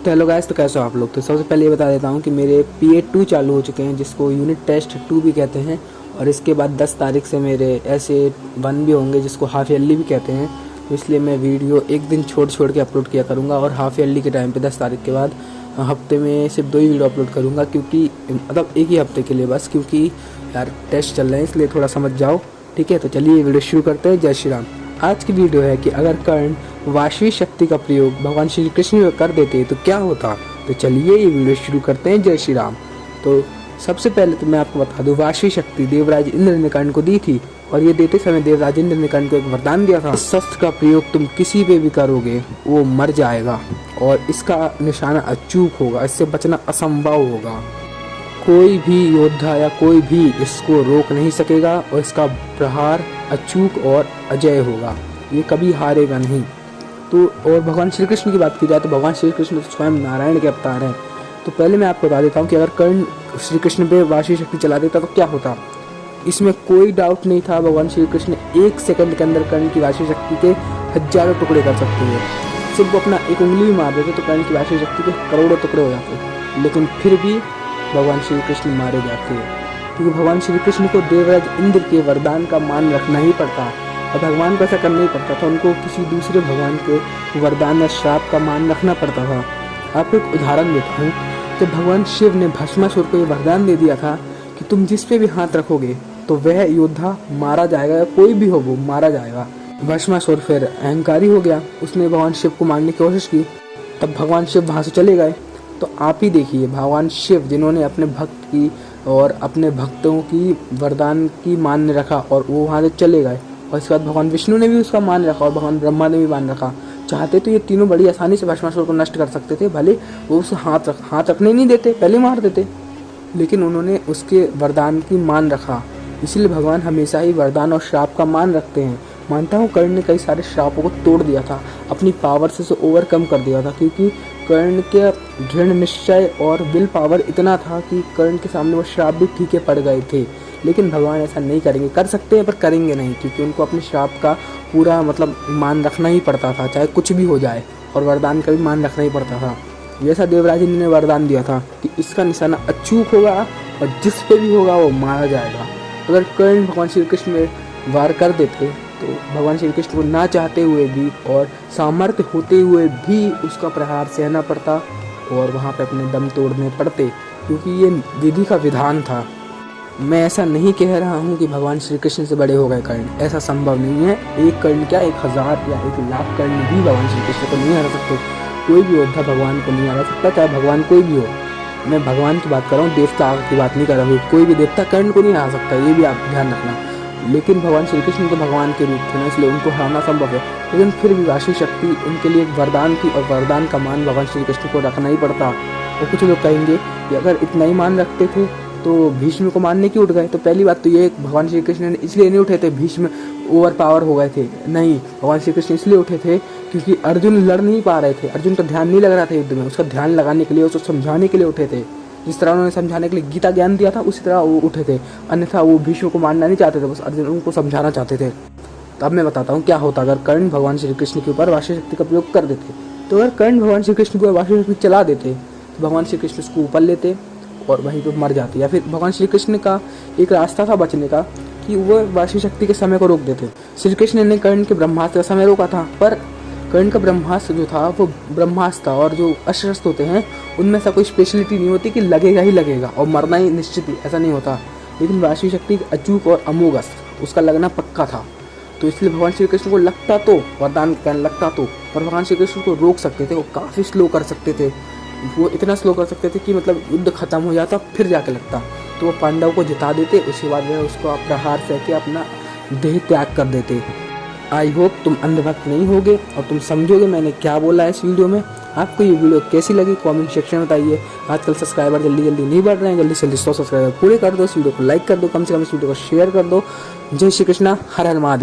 तो hello guys, तो कैसे हो आप लोग। तो सबसे पहले ये बता देता हूँ कि मेरे PA2 चालू हो चुके हैं, जिसको यूनिट टेस्ट 2 भी कहते हैं। और इसके बाद 10 तारीख से मेरे ऐसे 1 भी होंगे, जिसको हाफ ईयरली भी कहते हैं। तो इसलिए मैं वीडियो एक दिन छोड़ के अपलोड किया करूँगा। और हाफ ईयरली के टाइम पे 10 तारीख के बाद हफ्ते में सिर्फ 2 ही वीडियो अपलोड करूँगा, क्योंकि मतलब एक ही हफ्ते के लिए बस, क्योंकि यार टेस्ट चल रहे हैं, इसलिए थोड़ा समझ जाओ, ठीक है। तो चलिए वीडियो शुरू करते हैं। जय श्री राम। आज की वीडियो है कि अगर कर्ण वाशवी शक्ति का प्रयोग भगवान श्री कृष्ण कर देते तो क्या होता। तो चलिए ये वीडियो शुरू करते हैं। जय श्री राम। तो सबसे पहले तो मैं आपको बता दूं, वाशवी शक्ति देवराज इंद्र ने कर्ण को दी थी, और ये देते समय देवराज इंद्र ने कर्ण को एक वरदान दिया था। इस शस्त्र का प्रयोग तुम किसी पे भी करोगे वो मर जाएगा, और इसका निशाना अचूक होगा, इससे बचना असंभव होगा। कोई भी योद्धा या कोई भी इसको रोक नहीं सकेगा, और इसका प्रहार अचूक और अजय होगा, ये कभी हारेगा नहीं। तो और भगवान श्री कृष्ण की बात की जाए तो भगवान श्री कृष्ण स्वयं नारायण के अवतार हैं। तो पहले मैं आपको बता देता हूँ कि अगर कर्ण श्री कृष्ण पे वाशवी शक्ति चला देता तो क्या होता। इसमें कोई डाउट नहीं था, भगवान श्री कृष्ण 1 सेकंड के अंदर कर्ण की वाशवी शक्ति के हजारों टुकड़े कर सकते हैं। सिर्फ वो अपना एक उंगली भी मार देते तो कर्ण की वाशवी शक्ति के करोड़ों टुकड़े हो जाते, लेकिन फिर भी भगवान श्री कृष्ण मारे जाते हैं, क्योंकि भगवान श्री कृष्ण को देवराज इंद्र के वरदान का मान रखना ही पड़ता, और भगवान को ऐसा करना ही पड़ता था। उनको किसी दूसरे भगवान के वरदान या श्राप का मान रखना पड़ता था। आपको एक उदाहरण देता हूँ। जब भगवान शिव ने भस्मासुर को ये वरदान दे दिया था कि तुम जिस पे भी हाथ रखोगे तो वह योद्धा मारा जाएगा, या कोई भी हो वो मारा जाएगा। भस्मासुर फिर अहंकारी हो गया, उसने भगवान शिव को मारने की कोशिश की। तब भगवान शिव वहाँ से चले गए। तो आप ही देखिए, भगवान शिव जिन्होंने अपने भक्त की और अपने भक्तों की वरदान की मान रखा, और वो वहाँ से चले गए। और इसके बाद भगवान विष्णु ने भी उसका मान रखा, और भगवान ब्रह्मा ने भी मान रखा। चाहते तो ये तीनों बड़ी आसानी से भस्मासुर को नष्ट कर सकते थे, भले वो उसे हाथ रखने नहीं देते, पहले मार देते, लेकिन उन्होंने उसके वरदान की मान रखा। इसलिए भगवान हमेशा ही वरदान और श्राप का मान रखते हैं। मानता हूँ कर्ण ने कई सारे श्रापों को तोड़ दिया था, अपनी पावर से उसे ओवरकम कर दिया था, क्योंकि कर्ण के दृढ़ निश्चय और विल पावर इतना था कि कर्ण के सामने वो श्राप भी फीके पड़ गए थे। लेकिन भगवान ऐसा नहीं करेंगे, कर सकते हैं पर करेंगे नहीं, क्योंकि उनको अपने श्राप का पूरा मतलब मान रखना ही पड़ता था, चाहे कुछ भी हो जाए, और वरदान का भी मान रखना ही पड़ता था। जैसा देवराज इंद्र ने वरदान दिया था कि इसका निशाना अचूक होगा, और जिस पे भी होगा वो मारा जाएगा। अगर कर्ण भगवान श्री कृष्ण में वार कर देते तो भगवान श्री कृष्ण को ना चाहते हुए भी और सामर्थ्य होते हुए भी उसका प्रहार सहना पड़ता, और वहाँ पे अपने दम तोड़ने पड़ते, क्योंकि ये विधि का विधान था। मैं ऐसा नहीं कह रहा हूँ कि भगवान श्री कृष्ण से बड़े हो गए कर्ण, ऐसा संभव नहीं है। एक कर्ण क्या, 1000 या 1,00,000 कर्ण भी भगवान श्री कृष्ण को नहीं हरा सकते। कोई भी योद्धा भगवान को नहीं हरा सकता, चाहे भगवान कोई भी हो। मैं भगवान की बात कर रहा हूँ, देवता की बात नहीं कर रहा हूँ। कोई भी देवता कर्ण को नहीं हरा सकता, ये भी आप ध्यान रखना। लेकिन भगवान श्री कृष्ण तो भगवान के रूप थे ना, इसलिए उनको हराना संभव है। लेकिन फिर भी वाशवी शक्ति उनके लिए एक वरदान थी, और वरदान का मान भगवान श्री कृष्ण को रखना ही पड़ता। और कुछ लोग कहेंगे कि अगर इतना ही मान रखते थे तो भीष्म को मारने क्यों उठ गए। तो पहली बात तो ये, भगवान श्री कृष्ण ने इसलिए नहीं उठे थे भीष्म ओवर पावर हो गए थे, नहीं। भगवान श्री कृष्ण इसलिए उठे थे क्योंकि अर्जुन लड़ नहीं पा रहे थे, अर्जुन का ध्यान नहीं लग रहा था युद्ध में। उसका ध्यान लगाने के लिए, उसको समझाने के लिए उठे थे। जिस तरह उन्होंने समझाने के लिए गीता ज्ञान दिया था, उसी तरह वो उठे थे। अन्यथा वो भीष्म को मारना नहीं चाहते थे, बस अर्जुन उनको समझाना चाहते थे। तो अब मैं बताता हूँ क्या होता अगर कर्ण भगवान श्री कृष्ण के ऊपर वाशवी शक्ति का प्रयोग कर देते। तो अगर कर्ण भगवान श्री कृष्ण को वाशवी शक्ति चला देते तो भगवान श्री कृष्ण उसको ऊपर लेते और वहीं पर मर जाते। या फिर भगवान श्री कृष्ण का एक रास्ता था बचने का कि वह वाशवी शक्ति के समय को रोक देते। श्री कृष्ण ने कर्ण के ब्रह्मास्त्र का समय रोका था, पर कर्ण का ब्रह्मास्त्र जो था वो ब्रह्मास्त्र था, और जो अस्त्र शस्त्र होते हैं उनमें ऐसा कोई स्पेशलिटी नहीं होती कि लगेगा ही लगेगा और मरना ही निश्चित ही, ऐसा नहीं होता। लेकिन वाशवी शक्ति अचूक और अमोघ अस्त्र, उसका लगना पक्का था। तो इसलिए भगवान श्री कृष्ण को लगता तो वरदान कहने लगता तो, पर भगवान श्री कृष्ण को रोक सकते थे। वो काफ़ी स्लो कर सकते थे, वो इतना स्लो कर सकते थे कि मतलब युद्ध खत्म हो जाता फिर जाके लगता। तो वो पांडव को जिता देते, उसके बाद वह उसको प्रहार सह के अपना देह त्याग कर देते। आई होप तुम अंधभक्त नहीं होगे और तुम समझोगे मैंने क्या बोला है इस वीडियो में। आपको ये वीडियो कैसी लगी कमेंट सेक्शन में बताइए। आजकल सब्सक्राइबर जल्दी नहीं बढ़ रहे हैं, जल्दी से जल्दी 100 सब्सक्राइबर पूरे कर दो। इस वीडियो को लाइक कर दो, कम से कम इस वीडियो को शेयर कर दो। जय श्री कृष्णा, हर हर महादेव।